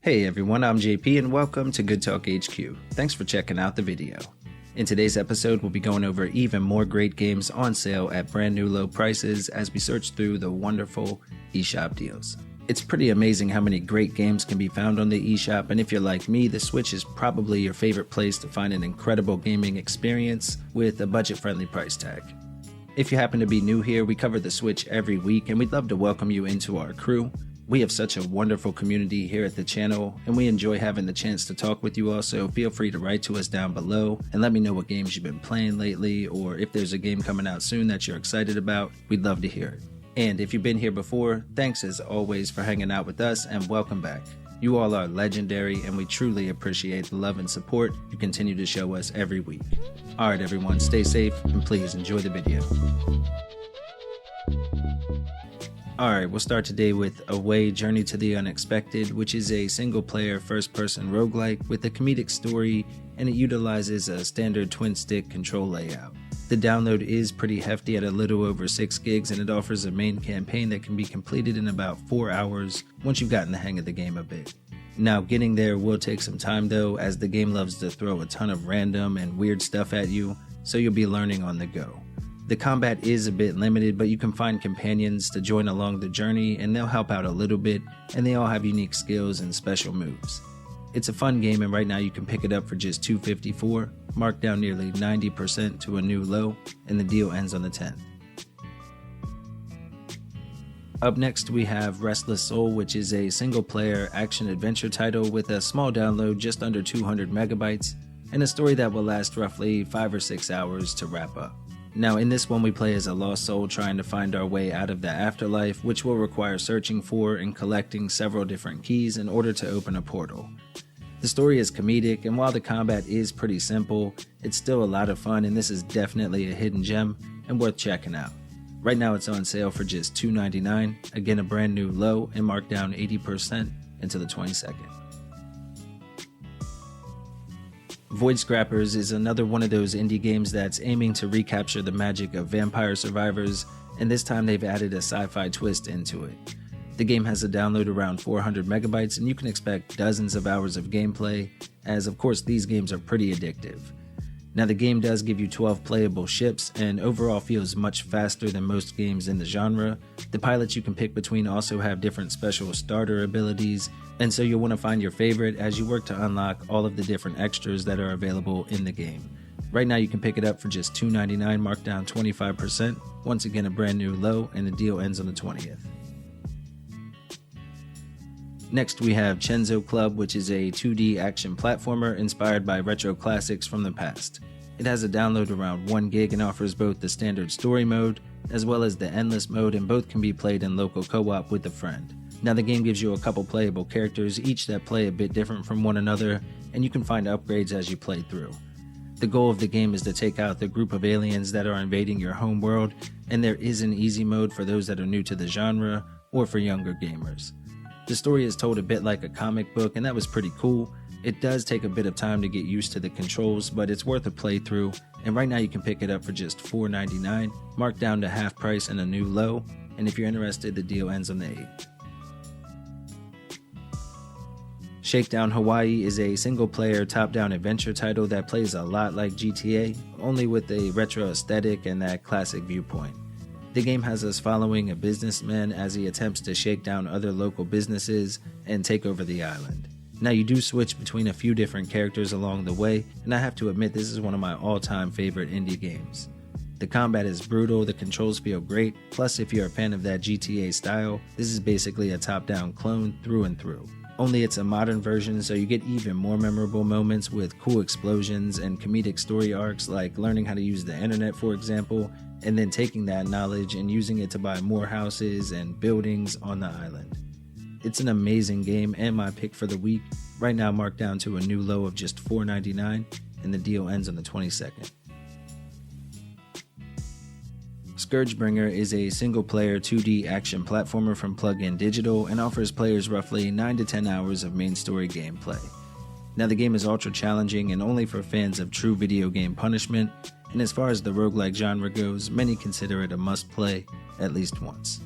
Hey everyone, I'm JP and welcome to Good Talk HQ. Thanks for checking out the video. In today's episode, we'll be going over even more great games on sale at brand new low prices as we search through the wonderful Eshop Deals. It's pretty amazing how many great games can be found on the eShop, and if you're like me, the Switch is probably your favorite place to find an incredible gaming experience with a budget-friendly price tag. If you happen to be new here, we cover the Switch every week and we'd love to welcome you into our crew. We have such a wonderful community here at the channel, and we enjoy having the chance to talk with you all, so feel free to write to us down below and let me know what games you've been playing lately, or if there's a game coming out soon that you're excited about, we'd love to hear it. And if you've been here before, thanks as always for hanging out with us, and welcome back. You all are legendary, and we truly appreciate the love and support you continue to show us every week. Alright everyone, stay safe, and please enjoy the video. Alright, we'll start today with Away Journey to the Unexpected, which is a single-player first-person roguelike with a comedic story, and it utilizes a standard twin-stick control layout. The download is pretty hefty at a little over 6 gigs, and it offers a main campaign that can be completed in about 4 hours once you've gotten the hang of the game a bit. Now, getting there will take some time though, as the game loves to throw a ton of random and weird stuff at you, so you'll be learning on the go. The combat is a bit limited, but you can find companions to join along the journey and they'll help out a little bit, and they all have unique skills and special moves. It's a fun game, and right now you can pick it up for just $2.54, marked down nearly 90% to a new low, and the deal ends on the 10th. Up next we have Restless Soul, which is a single-player action-adventure title with a small download just under 200 megabytes, and a story that will last roughly 5 or 6 hours to wrap up. Now in this one we play as a lost soul trying to find our way out of the afterlife, which will require searching for and collecting several different keys in order to open a portal. The story is comedic, and while the combat is pretty simple, it's still a lot of fun, and this is definitely a hidden gem and worth checking out. Right now it's on sale for just $2.99, again a brand new low and marked down 80% until the 22nd. Void Scrappers is another one of those indie games that's aiming to recapture the magic of Vampire Survivors, and this time they've added a sci-fi twist into it. The game has a download around 400 megabytes, and you can expect dozens of hours of gameplay, as of course these games are pretty addictive. Now the game does give you 12 playable ships, and overall feels much faster than most games in the genre. The pilots you can pick between also have different special starter abilities, and so you'll want to find your favorite as you work to unlock all of the different extras that are available in the game. Right now you can pick it up for just $2.99, marked down 25%, once again a brand new low, and the deal ends on the 20th. Next we have Chenso Club, which is a 2D action platformer inspired by retro classics from the past. It has a download around 1 gig and offers both the standard story mode as well as the endless mode, and both can be played in local co-op with a friend. Now the game gives you a couple playable characters, each that play a bit different from one another, and you can find upgrades as you play through. The goal of the game is to take out the group of aliens that are invading your home world, and there is an easy mode for those that are new to the genre or for younger gamers. The story is told a bit like a comic book, and that was pretty cool. It does take a bit of time to get used to the controls, but it's worth a playthrough, and right now you can pick it up for just $4.99, marked down to half price and a new low, and if you're interested, the deal ends on the 8th. Shakedown Hawaii is a single-player top-down adventure title that plays a lot like GTA, only with a retro aesthetic and that classic viewpoint. The game has us following a businessman as he attempts to shake down other local businesses and take over the island. Now you do switch between a few different characters along the way, and I have to admit this is one of my all-time favorite indie games. The combat is brutal, the controls feel great, plus if you're a fan of that GTA style, this is basically a top-down clone through and through. Only it's a modern version, so you get even more memorable moments with cool explosions and comedic story arcs like learning how to use the internet, for example, and then taking that knowledge and using it to buy more houses and buildings on the island. It's an amazing game and my pick for the week, right now marked down to a new low of just $4.99, and the deal ends on the 22nd. Scourgebringer is a single-player 2D action platformer from Plug-in Digital and offers players roughly 9 to 10 hours of main story gameplay. Now the game is ultra challenging and only for fans of true video game punishment, and as far as the roguelike genre goes, many consider it a must-play at least once.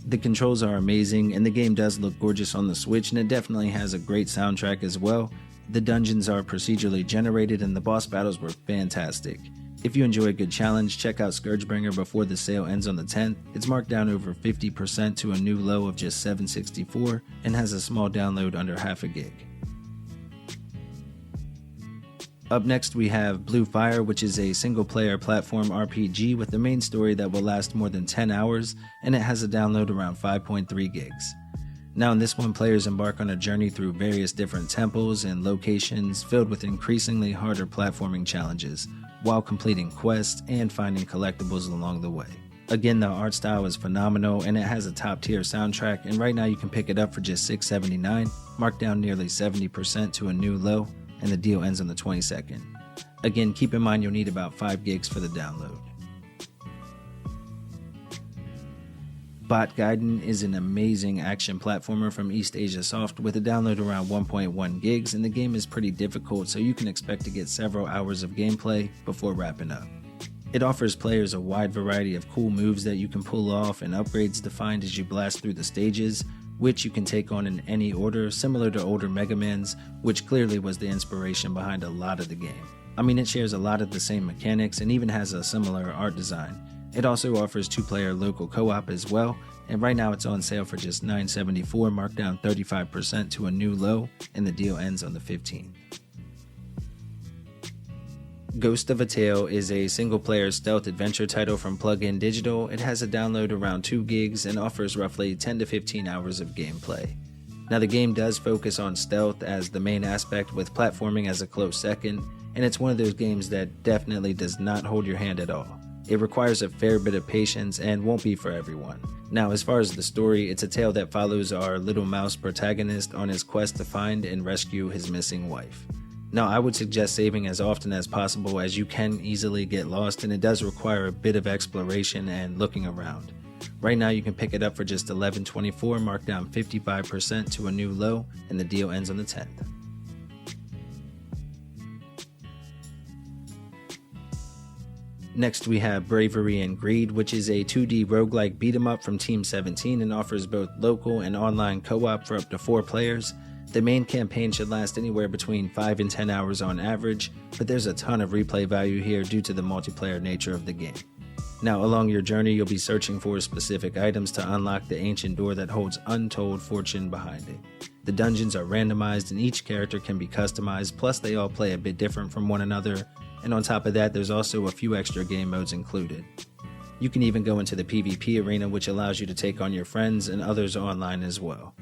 The controls are amazing, and the game does look gorgeous on the Switch, and it definitely has a great soundtrack as well. The dungeons are procedurally generated, and the boss battles were fantastic. If you enjoy a good challenge, check out Scourgebringer before the sale ends on the 10th. It's marked down over 50% to a new low of just $7.64 and has a small download under half a gig. Up next we have Blue Fire, which is a single-player platform RPG with a main story that will last more than 10 hours, and it has a download around 5.3 gigs. Now in this one, players embark on a journey through various different temples and locations filled with increasingly harder platforming challenges, while completing quests and finding collectibles along the way. Again, the art style is phenomenal, and it has a top-tier soundtrack, and right now you can pick it up for just $6.79, marked down nearly 70% to a new low, and the deal ends on the 22nd. Again, keep in mind you'll need about 5 gigs for the download. Gaiden is an amazing action platformer from East Asia Soft with a download around 1.1 gigs, and the game is pretty difficult, so you can expect to get several hours of gameplay before wrapping up. It offers players a wide variety of cool moves that you can pull off and upgrades defined as you blast through the stages, which you can take on in any order, similar to older Mega Mans, which clearly was the inspiration behind a lot of the game. I mean, it shares a lot of the same mechanics and even has a similar art design. It also offers 2-player local co-op as well, and right now it's on sale for just $9.74, marked down 35% to a new low, and the deal ends on the 15th. Ghost of a Tale is a single-player stealth adventure title from Plug-in Digital. It has a download around 2 gigs and offers roughly 10 to 15 hours of gameplay. Now the game does focus on stealth as the main aspect, with platforming as a close second, and it's one of those games that definitely does not hold your hand at all. It requires a fair bit of patience and won't be for everyone. Now, as far as the story, it's a tale that follows our little mouse protagonist on his quest to find and rescue his missing wife. Now, I would suggest saving as often as possible, as you can easily get lost, and it does require a bit of exploration and looking around. Right now you can pick it up for just $11.24, marked down 55% to a new low, and the deal ends on the 10th. Next we have Bravery and Greed, which is a 2D roguelike beat-em-up from Team 17 and offers both local and online co-op for up to 4 players. The main campaign should last anywhere between 5 and 10 hours on average, but there's a ton of replay value here due to the multiplayer nature of the game. Now, along your journey, you'll be searching for specific items to unlock the ancient door that holds untold fortune behind it. The dungeons are randomized and each character can be customized, plus they all play a bit different from one another, and on top of that, there's also a few extra game modes included. You can even go into the PvP arena, which allows you to take on your friends and others online as well.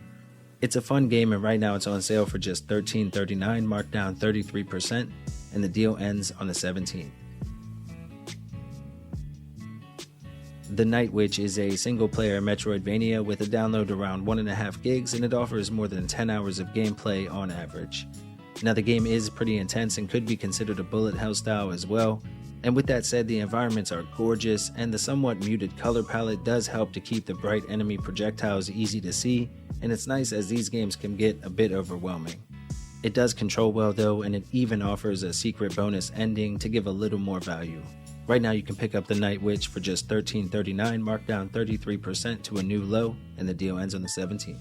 It's a fun game, and right now it's on sale for just $13.39, marked down 33%, and the deal ends on the 17th. The Night Witch is a single-player Metroidvania with a download around 1.5 gigs, and it offers more than 10 hours of gameplay on average. Now, the game is pretty intense and could be considered a bullet hell style as well, and with that said, the environments are gorgeous, and the somewhat muted color palette does help to keep the bright enemy projectiles easy to see, and it's nice as these games can get a bit overwhelming. It does control well though, and it even offers a secret bonus ending to give a little more value. Right now you can pick up The Night Witch for just $13.39, marked down 33% to a new low, and the deal ends on the 17th.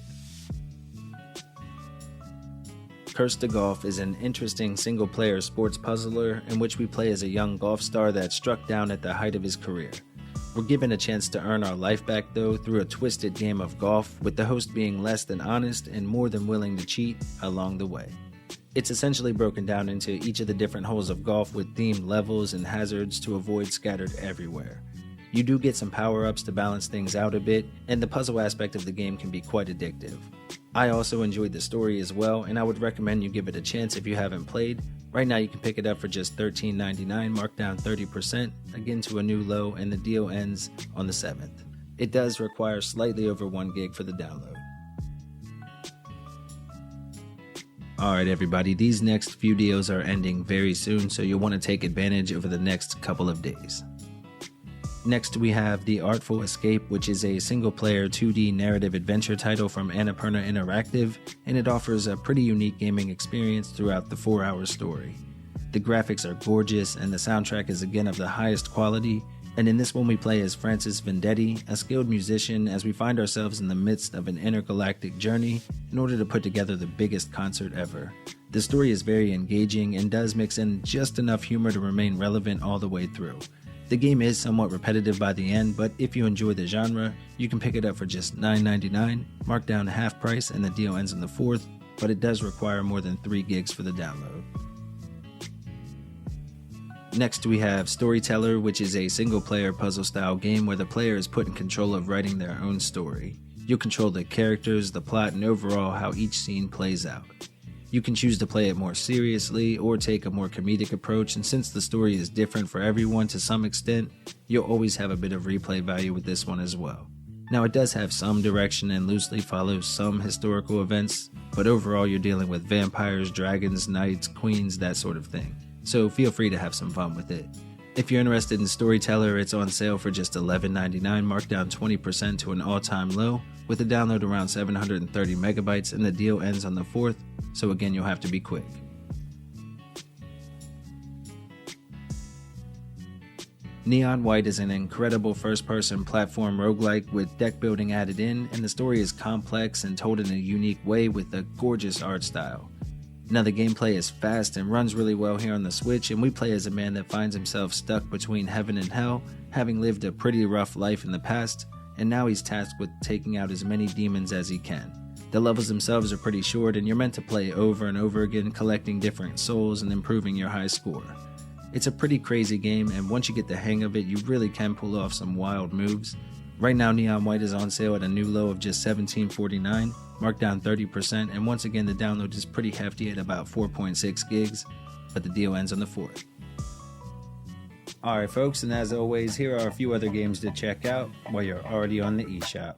Curse to Golf is an interesting single-player sports puzzler in which we play as a young golf star that struck down at the height of his career. We're given a chance to earn our life back though through a twisted game of golf, with the host being less than honest and more than willing to cheat along the way. It's essentially broken down into each of the different holes of golf with themed levels and hazards to avoid scattered everywhere. You do get some power-ups to balance things out a bit, and the puzzle aspect of the game can be quite addictive. I also enjoyed the story as well, and I would recommend you give it a chance if you haven't played. Right now you can pick it up for just $13.99, marked down 30%, again to a new low, and the deal ends on the 7th. It does require slightly over 1 gig for the download. Alright everybody, these next few deals are ending very soon, so you'll want to take advantage over the next couple of days. Next we have the Artful Escape, which is a single-player 2D narrative adventure title from Annapurna Interactive, and it offers a pretty unique gaming experience throughout the 4-hour story. The graphics are gorgeous, and the soundtrack is again of the highest quality, And in this one we play as Francis Vendetti, a skilled musician, as we find ourselves in the midst of an intergalactic journey in order to put together the biggest concert ever. The story is very engaging and does mix in just enough humor to remain relevant all the way through. The game is somewhat repetitive by the end, but if you enjoy the genre, you can pick it up for just $9.99, marked down to half price, and the deal ends on the 4th, but it does require more than 3 gigs for the download. Next we have StoryTeller, which is a single-player puzzle-style game where the player is put in control of writing their own story. You'll control the characters, the plot, and overall how each scene plays out. You can choose to play it more seriously or take a more comedic approach, and since the story is different for everyone to some extent, you'll always have a bit of replay value with this one as well. Now it does have some direction and loosely follows some historical events, but overall you're dealing with vampires, dragons, knights, queens, that sort of thing. So feel free to have some fun with it. If you're interested in StoryTeller, it's on sale for just $11.99, marked down 20% to an all-time low, with a download around 730 megabytes, and the deal ends on the 4th, so again you'll have to be quick. Neon White is an incredible first-person platform roguelike with deck building added in, and the story is complex and told in a unique way with a gorgeous art style. Now the gameplay is fast and runs really well here on the Switch, and we play as a man that finds himself stuck between heaven and hell, having lived a pretty rough life in the past, and now he's tasked with taking out as many demons as he can. The levels themselves are pretty short, and you're meant to play over and over again, collecting different souls and improving your high score. It's a pretty crazy game, and once you get the hang of it, you really can pull off some wild moves. Right now Neon White is on sale at a new low of just $17.49, marked down 30%, and once again the download is pretty hefty at about 4.6 gigs, but the deal ends on the 4th. Alright folks, and as always, here are a few other games to check out while you're already on the eShop.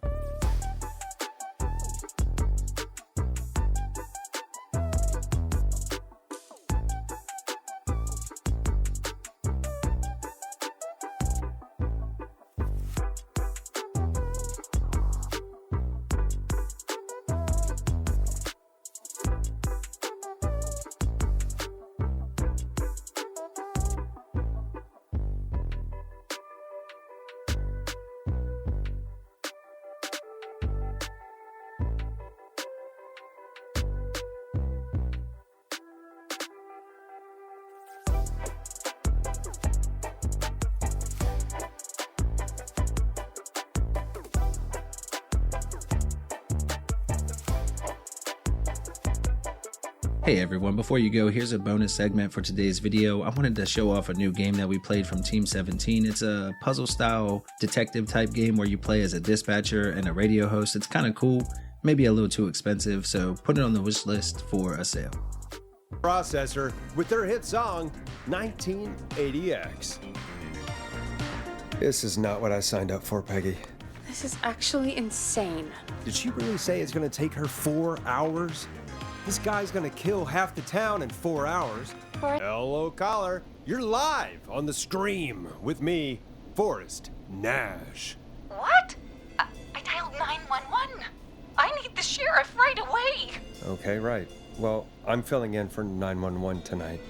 Hey everyone, before you go, here's a bonus segment for today's video. I wanted to show off a new game that we played from Team 17. It's a puzzle style detective type game where you play as a dispatcher and a radio host. It's kind of cool, maybe a little too expensive, so put it on the wish list for a sale. Processor with their hit song 1980X. This is not what I signed up for, Peggy. This is actually insane. Did she really say it's gonna take her 4 hours? This guy's gonna kill half the town in 4 hours. Hello, caller. You're live on the stream with me, Forrest Nash. What? I dialed 911. I need the sheriff right away. Okay, right. Well, I'm filling in for 911 tonight.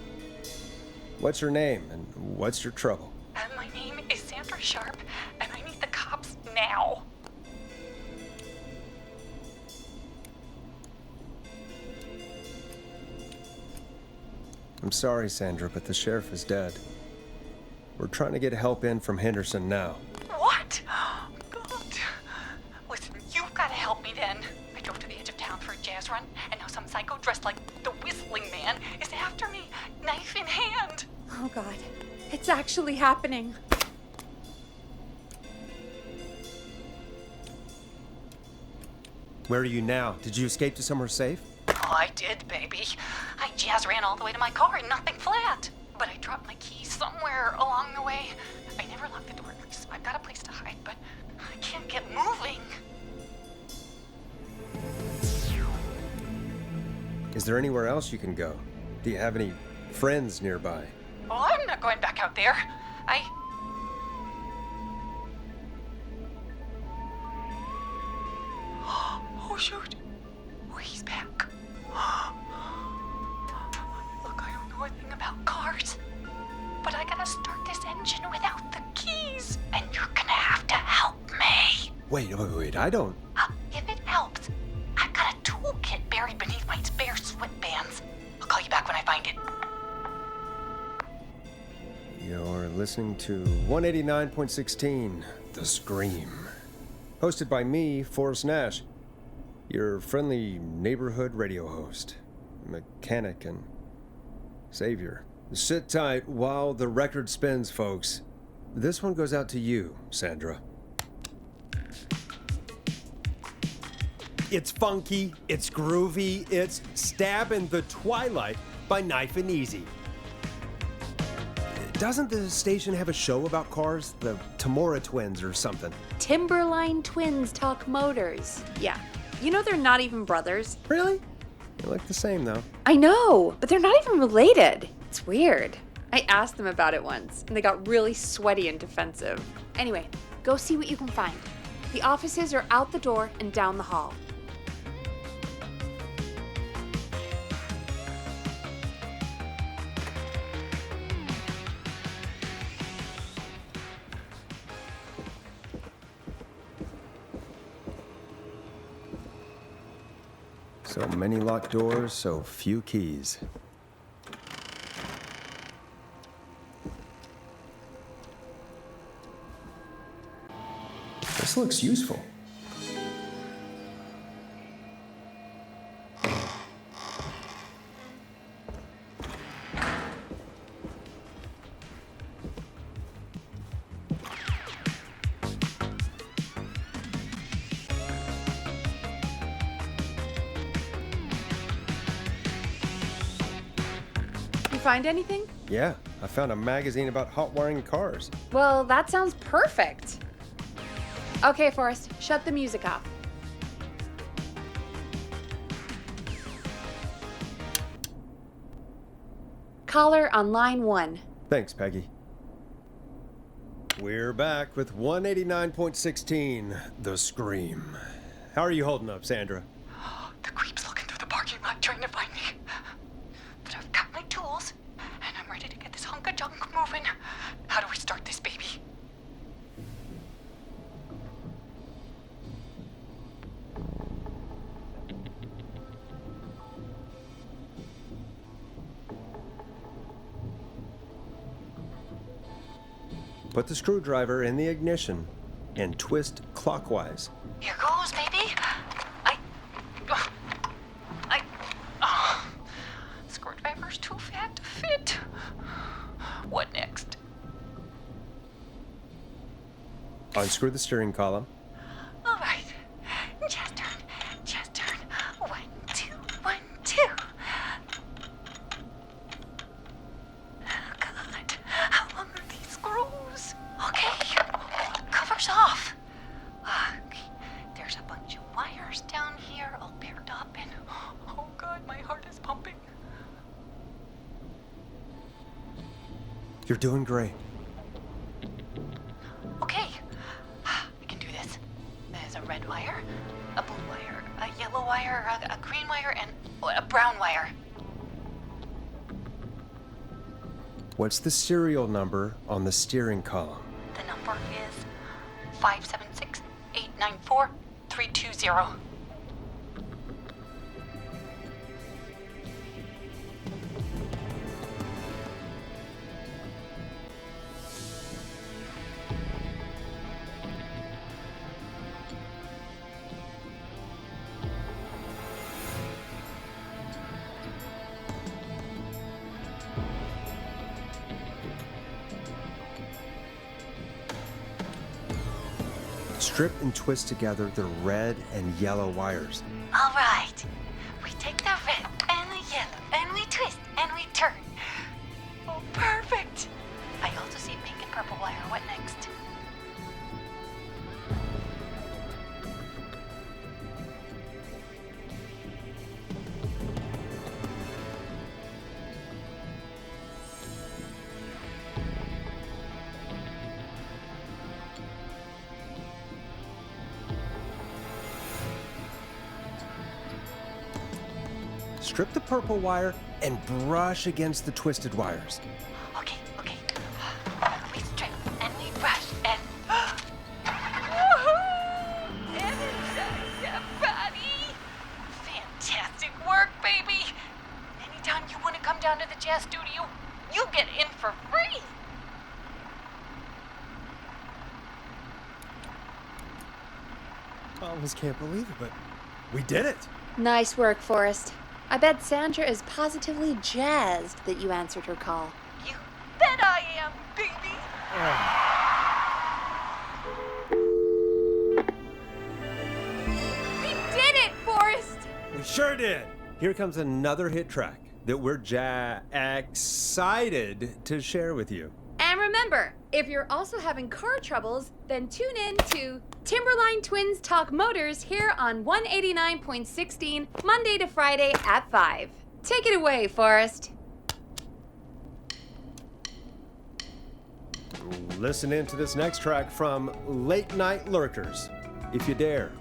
What's your name and what's your trouble? My name is Sandra Sharp, and I need the cops now. I'm sorry, Sandra, but the sheriff is dead. We're trying to get help in from Henderson now. What? God. Listen, you've got to help me then. I drove to the edge of town for a jazz run, and now some psycho dressed like the Whistling Man is after me, knife in hand. Oh God, it's actually happening. Where are you now? Did you escape to somewhere safe? Oh, I did, baby. I jazz ran all the way to my car and nothing flat. But I dropped my keys somewhere along the way. I never locked the door, so I've got a place to hide, but I can't get moving. Is there anywhere else you can go? Do you have any friends nearby? Oh, I'm not going back out there. Oh, shoot. Oh, he's back. Look, I don't know a thing about cars. but I gotta start this engine without the keys, and you're gonna have to help me. Wait, I don't... If it helps, I've got a toolkit buried beneath my spare sweatbands. I'll call you back when I find it. You're listening to 189.16, The Scream. Hosted by me, Forrest Nash, your friendly neighborhood radio host, mechanic, and savior. Sit tight while the record spins, folks. This one goes out to you, Sandra. It's funky, it's groovy, it's Stab in the Twilight by Knife and Easy. Doesn't the station have a show about cars? The Tamora twins or something? Timberline twins talk motors. Yeah. You know they're not even brothers. Really? They look the same, though. I know, but they're not even related. It's weird. I asked them about it once, and they got really sweaty and defensive. Anyway, go see what you can find. The offices are out the door and down the hall. So many locked doors, so few keys. This looks useful. Find anything? Yeah, I found a magazine about hot wiring cars. Well, that sounds perfect. Okay, Forrest, shut the music off. Caller on line 1. Thanks, Peggy. We're back with 189.16, The Scream. How are you holding up, Sandra? The creep's looking through the parking lot trying to find me. But I've got my tools, and I'm ready to get this hunk of junk moving. How do we start this baby? Put the screwdriver in the ignition and twist clockwise. Here goes, baby. Screwdriver's too fat to fit. What next? Unscrew the steering column. All right. Just turn. 1, 2, 1, 2. Oh, God. How long are these screws? Okay. Cover's off. Okay. There's a bunch of wires down here all paired up, and oh, God, my heart is pumping. You're doing great. Okay, I can do this. There's a red wire, a blue wire, a yellow wire, a green wire, and a brown wire. What's the serial number on the steering column? The number is 576-894-320. Strip and twist together the red and yellow wires. All right. We take the red and the yellow, and we twist, and we turn. Oh, perfect. I also see pink and purple wire. What next? Strip the purple wire and brush against the twisted wires. Okay. come down to the jazz studio, you get in for free. I almost can't believe it, but we did it. Nice work, Forrest. I bet Sandra is positively jazzed that you answered her call. You bet I am, baby. We did it, Forrest! We sure did. Here comes another hit track that we're excited to share with you. And remember, if you're also having car troubles, then tune in to Timberline Twins Talk Motors here on 189.16, Monday to Friday at 5. Take it away, Forrest. Listen in to this next track from Late Night Lurkers, if you dare.